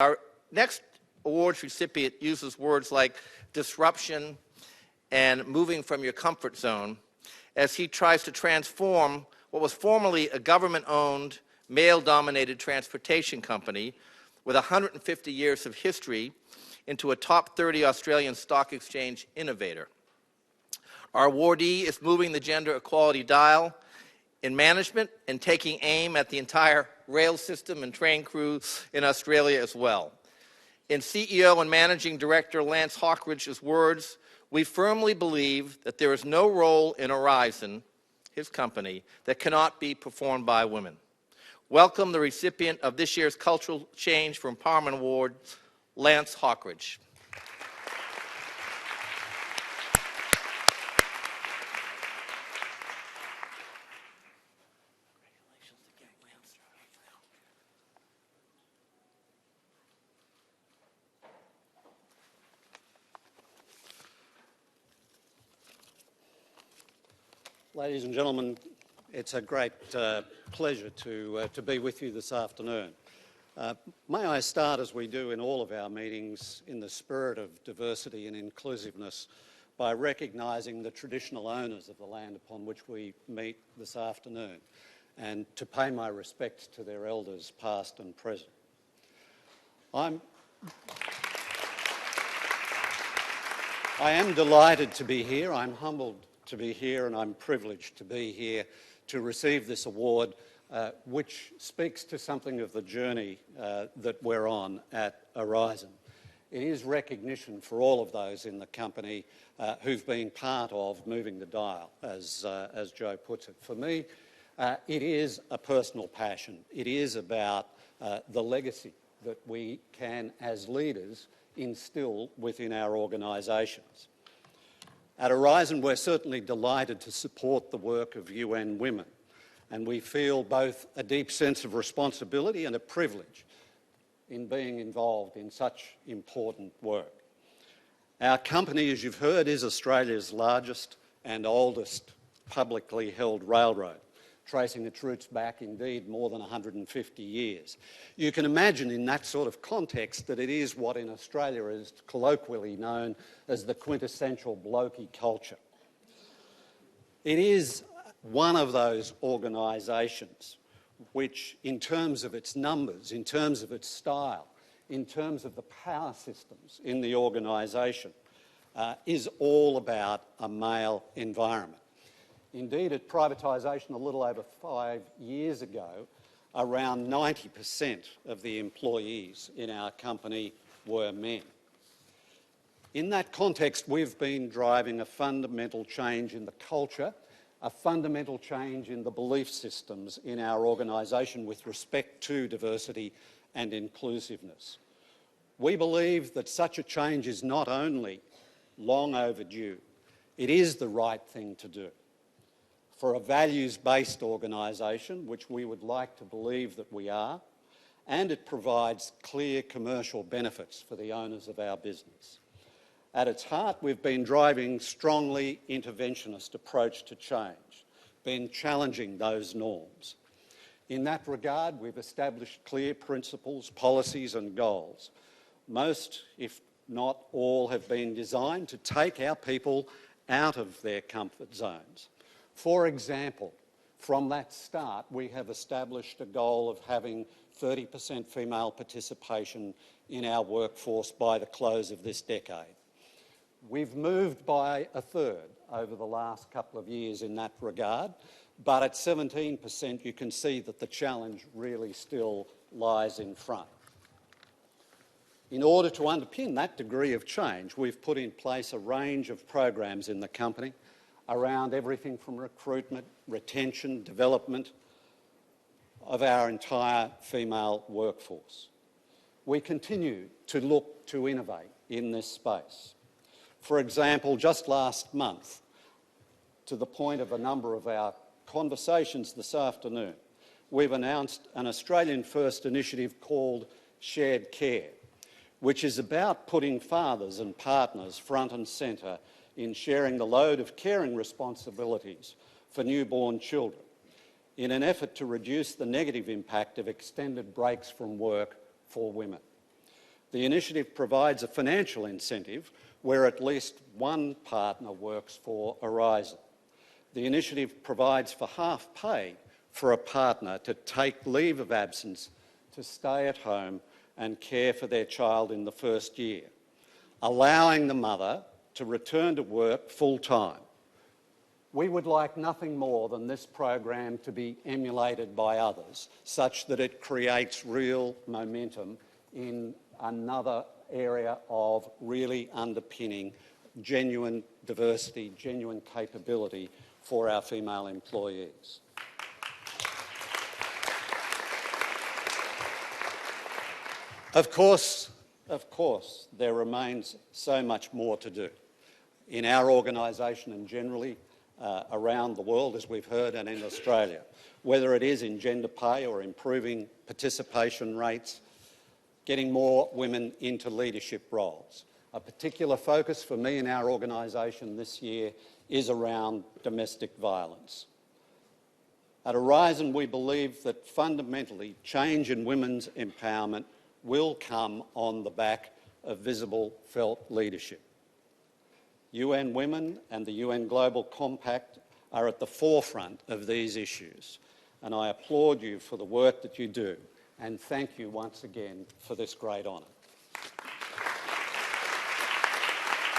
Our next awards recipient uses words like disruption and moving from your comfort zone as he tries to transform what was formerly a government-owned, male-dominated transportation company with 150 years of history into a top 30 Australian stock exchange innovator. Our awardee is moving the gender equality dial in management and taking aim at the entire rail system and train crew in Australia as well. In CEO and Managing Director Lance Hockridge's words, we firmly believe that there is no role in Aurizon, his company, that cannot be performed by women. Welcome the recipient of this year's Cultural Change for Empowerment Award, Lance Hockridge. Ladies and gentlemen, it's a great pleasure to be with you this afternoon. May I start, as we do in all of our meetings, in the spirit of diversity and inclusiveness by recognising the traditional owners of the land upon which we meet this afternoon and to pay my respects to their elders past and present. I am delighted to be here. I'm humbled to be here, and I'm privileged to be here to receive this award, which speaks to something of the journey that we're on at Aurizon. It is recognition for all of those in the company who've been part of moving the dial, as Joe puts it. For me, it is a personal passion. It is about the legacy that we can, as leaders, instill within our organisations. At Aurizon, we're certainly delighted to support the work of UN Women, and we feel both a deep sense of responsibility and a privilege in being involved in such important work. Our company, as you've heard, is Australia's largest and oldest publicly held railroad, tracing its roots back, indeed, more than 150 years. You can imagine in that sort of context that it is what in Australia is colloquially known as the quintessential blokey culture. It is one of those organisations which, in terms of its numbers, in terms of its style, in terms of the power systems in the organisation, is all about a male environment. Indeed, at privatisation a little over 5 years ago, around 90% of the employees in our company were men. In that context, we've been driving a fundamental change in the culture, a fundamental change in the belief systems in our organisation with respect to diversity and inclusiveness. We believe that such a change is not only long overdue, it is the right thing to do. For a values-based organisation, which we would like to believe that we are, and it provides clear commercial benefits for the owners of our business. At its heart, we've been driving strongly interventionist approach to change, been challenging those norms. In that regard, we've established clear principles, policies and goals. Most, if not all, have been designed to take our people out of their comfort zones. For example, from that start, we have established a goal of having 30% female participation in our workforce by the close of this decade. We've moved by a third over the last couple of years in that regard, but at 17% you can see that the challenge really still lies in front. In order to underpin that degree of change, we've put in place a range of programs in the company around everything from recruitment, retention, development of our entire female workforce. We continue to look to innovate in this space. For example, just last month, to the point of a number of our conversations this afternoon, we've announced an Australian-first initiative called Shared Care, which is about putting fathers and partners front and centre in sharing the load of caring responsibilities for newborn children in an effort to reduce the negative impact of extended breaks from work for women. The initiative provides a financial incentive where at least one partner works for Aurizon. The initiative provides for half pay for a partner to take leave of absence to stay at home and care for their child in the first year, allowing the mother to return to work full-time. We would like nothing more than this program to be emulated by others, such that it creates real momentum in another area of really underpinning genuine diversity, genuine capability for our female employees. Of course, there remains so much more to do in our organisation and generally around the world, as we've heard, and in Australia, whether it is in gender pay or improving participation rates, getting more women into leadership roles. A particular focus for me in our organisation this year is around domestic violence. At Aurizon, we believe that fundamentally change in women's empowerment will come on the back of visible, felt leadership. UN Women and the UN Global Compact are at the forefront of these issues, and I applaud you for the work that you do, and thank you once again for this great honour.